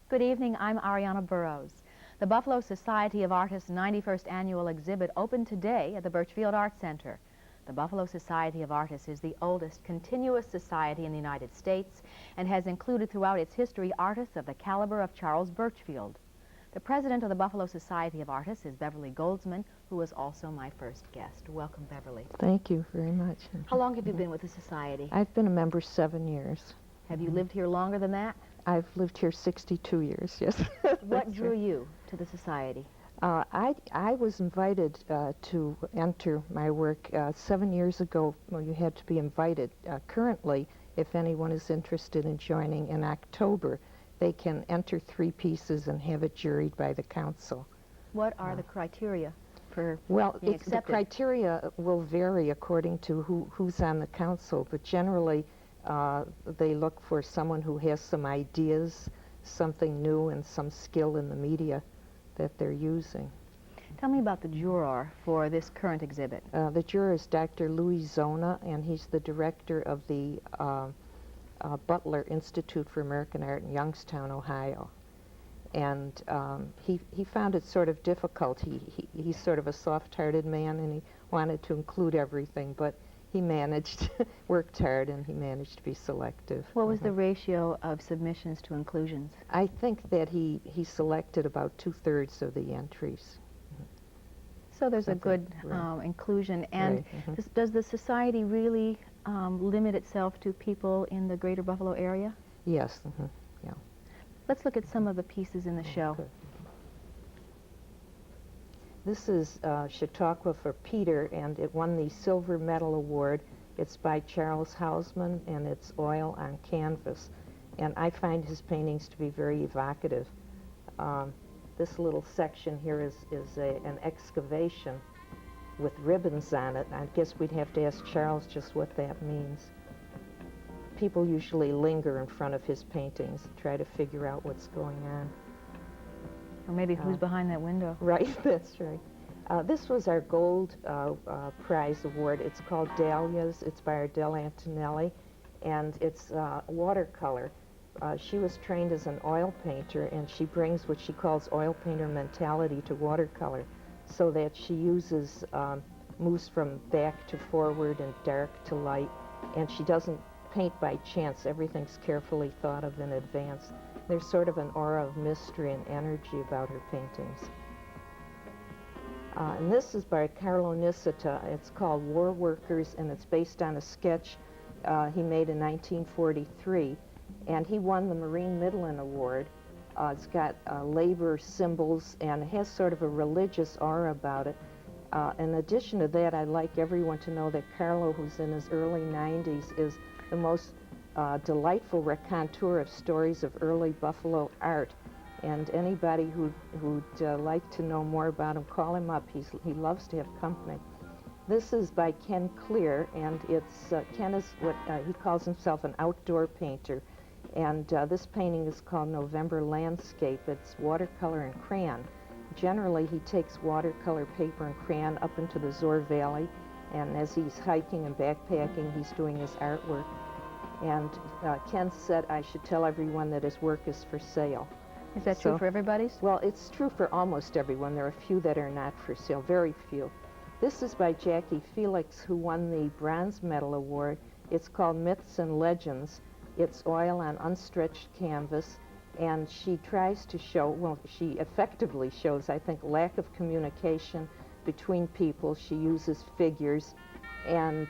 Good evening, I'm Ariana Burrows. The Buffalo Society of Artists' 91st annual exhibit opened today at the Birchfield Arts Center. The Buffalo Society of Artists is the oldest continuous society in the United States and has included throughout its history artists of the caliber of Charles Birchfield. The president of the Buffalo Society of Artists is Beverly Goldsman, who is also my first guest. Welcome, Beverly. Thank you very much. How long have you been with the society? I've been a member 7 years. Have you lived here longer than that? I've lived here 62 years, yes. What drew you to the society? I was invited to enter my work 7 years ago. Well, you had to be invited. Currently, if anyone is interested in joining in October, they can enter 3 pieces and have it juried by the council. What are the criteria for Well, being the accepted? criteria will vary according to who's on the council, but generally they look for someone who has some ideas, something new, and some skill in the media that they're using. Tell me about the juror for this current exhibit. The juror is Dr. Louis Zona, and he's the director of the Butler Institute for American Art in Youngstown, Ohio. And he found it sort of difficult. He's sort of a soft-hearted man, and he wanted to include everything, but he managed, worked hard, and he managed to be selective. What was the ratio of submissions to inclusions? I think that he selected about 2/3 of the entries. So there's a Something, good right. inclusion. And Right, does the society really limit itself to people in the greater Buffalo area? Yes. Yeah. Let's look at some of the pieces in the show. Good. This is Chautauqua for Peter, and it won the Silver Medal Award. It's by Charles Hausman, and it's oil on canvas. And I find his paintings to be very evocative. This little section here is an excavation with ribbons on it. I guess we'd have to ask Charles just what that means. People usually linger in front of his paintings and try to figure out what's going on. Or maybe who's behind that window? Right, that's right. This was our gold prize award. It's called Dahlias. It's by Ardell Antonelli, and it's watercolor. She was trained as an oil painter, and she brings what she calls oil painter mentality to watercolor, so that she uses, moves from back to forward and dark to light, and she doesn't paint by chance. Everything's carefully thought of in advance. There's sort of an aura of mystery and energy about her paintings. And this is by Carlo Niceta. It's called War Workers, and it's based on a sketch he made in 1943. And he won the Marine Midland Award. It's got labor symbols, and it has sort of a religious aura about it. In addition to that, I'd like everyone to know that Carlo, who's in his early 90s, is the most delightful raconteur of stories of early Buffalo art. And anybody who'd like to know more about him, call him up. He loves to have company. This is by Ken Clear, and it's Ken is what he calls himself an outdoor painter. And this painting is called November Landscape. It's watercolor and crayon. Generally, he takes watercolor paper and crayon up into the Zoar Valley, and as he's hiking and backpacking, he's doing his artwork. And Ken said I should tell everyone that his work is for sale. Is that true for everybody's? Well, it's true for almost everyone. There are a few that are not for sale, very few. This is by Jackie Felix, who won the Bronze Medal Award. It's called Myths and Legends. It's oil on unstretched canvas, and she tries to show, well, she effectively shows, I think, lack of communication between people. She uses figures, and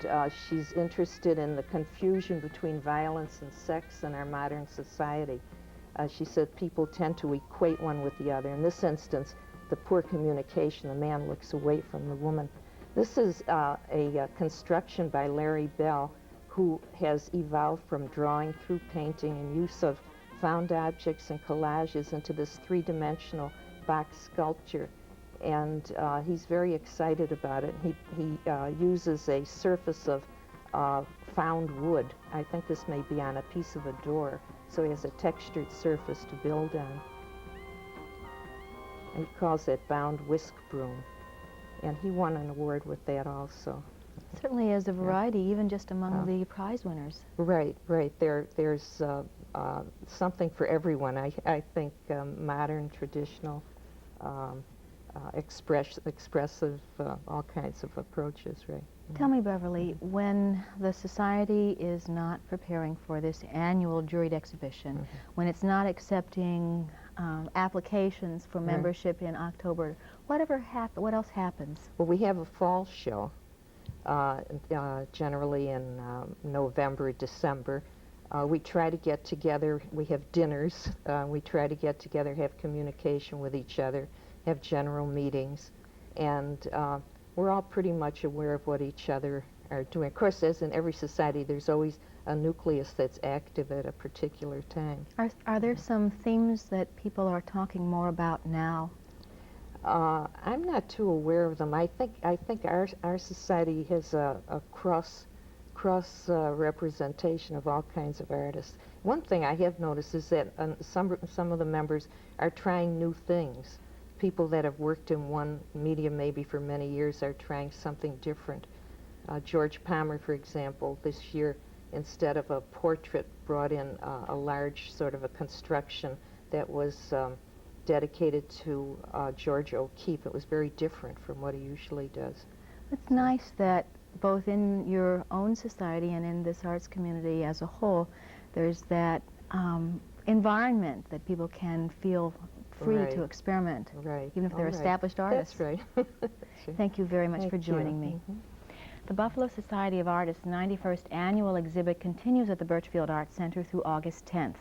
she's interested in the confusion between violence and sex in our modern society. She said people tend to equate one with the other. In this instance, the poor communication, the man looks away from the woman. This is a construction by Larry Bell, who has evolved from drawing through painting and use of found objects and collages into this three-dimensional box sculpture. And he's very excited about it. He uses a surface of found wood. I think this may be on a piece of a door, so he has a textured surface to build on. And he calls it bound whisk broom. And he won an award with that also. Certainly is a variety, even just among the prize winners. Right, right. There's something for everyone. I think modern, traditional, expressive, all kinds of approaches, right? Tell me, Beverly, when the Society is not preparing for this annual juried exhibition, when it's not accepting applications for membership in October, what else happens? Well, we have a fall show, generally in November, December. We try to get together. We have dinners. We try to get together, have communication with each other, have general meetings, and we're all pretty much aware of what each other are doing. Of course, as in every society, there's always a nucleus that's active at a particular time. Are there some themes that people are talking more about now? I'm not too aware of them. I think our society has a cross representation of all kinds of artists. One thing I have noticed is that some of the members are trying new things. People that have worked in one medium maybe for many years are trying something different. George Palmer, for example, this year, instead of a portrait, brought in a large sort of a construction that was dedicated to George O'Keeffe. It was very different from what he usually does. It's nice that both in your own society and in this arts community as a whole, there's that environment that people can feel free to experiment, even if they're established artists. That's right. Thank you very much for joining me. The Buffalo Society of Artists' 91st annual exhibit continues at the Birchfield Arts Center through August 10th.